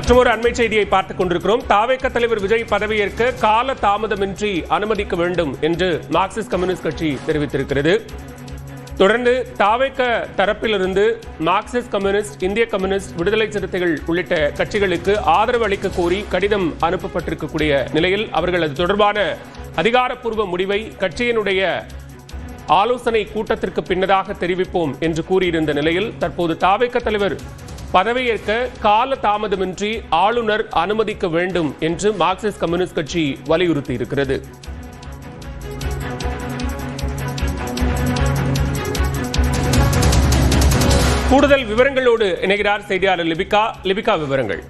மற்றொரு அண்மை செய்தியை பார்த்துக் கொண்டிருக்கிறோம். தாவேக தலைவர் விஜய் பதவியேற்க கால தாமதமின்றி அனுமதிக்க வேண்டும் என்று மார்க்சிஸ்ட் கம்யூனிஸ்ட் கட்சி தெரிவித்திருக்கிறது. தொடர்ந்து தாவேக தரப்பிலிருந்து மார்க்சிஸ்ட் கம்யூனிஸ்ட், இந்திய கம்யூனிஸ்ட், விடுதலை சிறுத்தைகள் உள்ளிட்ட கட்சிகளுக்கு ஆதரவு அளிக்க கோரி கடிதம் அனுப்பப்பட்டிருக்கக்கூடிய நிலையில் அவர்கள் அது தொடர்பான அதிகாரப்பூர்வ முடிவை கட்சியினுடைய ஆலோசனை கூட்டத்திற்கு பின்னதாக தெரிவிப்போம் என்று கூறியிருந்த நிலையில் தற்போது தாவேக தலைவர் பதவியேற்க கால தாமதமின்றி ஆளுநர் அனுமதிக்க வேண்டும் என்று மார்க்சிஸ்ட் கம்யூனிஸ்ட் கட்சி வலியுறுத்தி இருக்கிறது. கூடுதல் விவரங்களோடு இணைகிறார் செய்தியாளர் லிபிகா. லிபிகா, விவரங்கள்.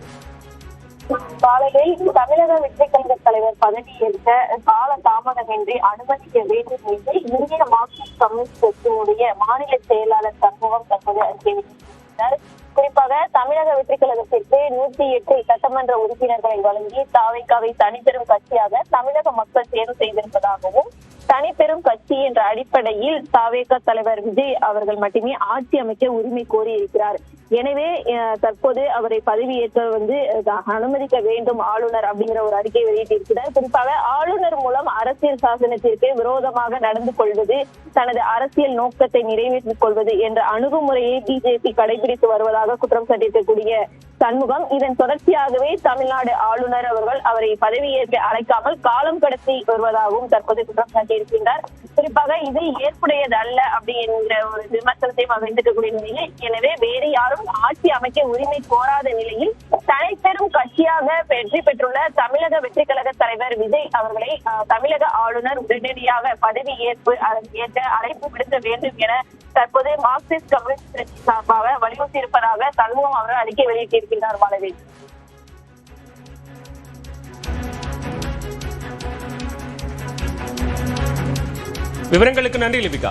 காலையில் தமிழக வெற்றிக் கழக தலைவர் பதவியேற்க கால தாமதமின்றி அனுமதிக்க வேண்டும் என்று இந்திய மார்க்சிஸ்ட் கம்யூனிஸ்ட் கட்சியினுடைய மாநில செயலாளர் சண்முகம் தற்போது அறிக்கை வெளியிட்டிருக்கிறார். குறிப்பாக தமிழக வெற்றிக் கழகத்திற்கு 108 சட்டமன்ற உறுப்பினர்களை வழங்கி தாவேகாவை தனிப்பெரும் கட்சியாக தமிழக மக்கள் தேர்வு செய்திருப்பதாகவும், தனிப்பெரும் கட்சி என்ற அடிப்படையில் தாவேகா தலைவர் விஜய் அவர்கள் மட்டுமே ஆட்சி அமைக்க உரிமை கோரி இருக்கிறார். எனவே தற்போது அவரை பதவியேற்க அனுமதிக்க வேண்டும் ஆளுநர் அப்படிங்கிற ஒரு அறிக்கை வெளியிட்டிருக்கிறார். குறிப்பாக ஆளுநர் மூலம் அரசியல் சாசனத்திற்கு விரோதமாக நடந்து கொள்வது, தனது அரசியல் நோக்கத்தை நிறைவேற்றிக் கொள்வது என்ற அணுகுமுறையை பிஜேபி கடைபிடித்து வருவதாக குற்றம் சாட்டியிருக்கக்கூடிய சண்முகம், இதன் தொடர்ச்சியாகவே தமிழ்நாடு ஆளுநர் அவர்கள் அவரை பதவியேற்க அழைக்காமல் காலம் கடத்தி வருவதாகவும் தற்போது குற்றம் சாட்டியிருக்கின்றார். குறிப்பாக இது ஏற்புடையது அல்ல அப்படி என்கிற ஒரு விமர்சனத்தையும் அமைந்திருக்கக்கூடிய நிலையில், எனவே வேறு யாரும் ஆட்சி அமைக்க உரிமை கோராத நிலையில் தனிப்பெரும் கட்சியாக வெற்றி பெற்றுள்ள தமிழக வெற்றிக் கழக தலைவர் விஜய் அவர்களை தமிழக ஆளுநர் உடனடியாக பதவி ஏற்க அழைப்பு விடுக்க வேண்டும் என தற்போது மார்க்சிஸ்ட் கம்யூனிஸ்ட் கட்சி சார்பாக வலியுறுத்தி இருப்பதாக சண்முகம் அவர்கள் அறிக்கை வெளியிட்டிருக்கிறார். மாலவி, விவரங்களுக்கு நன்றி லிபிகா.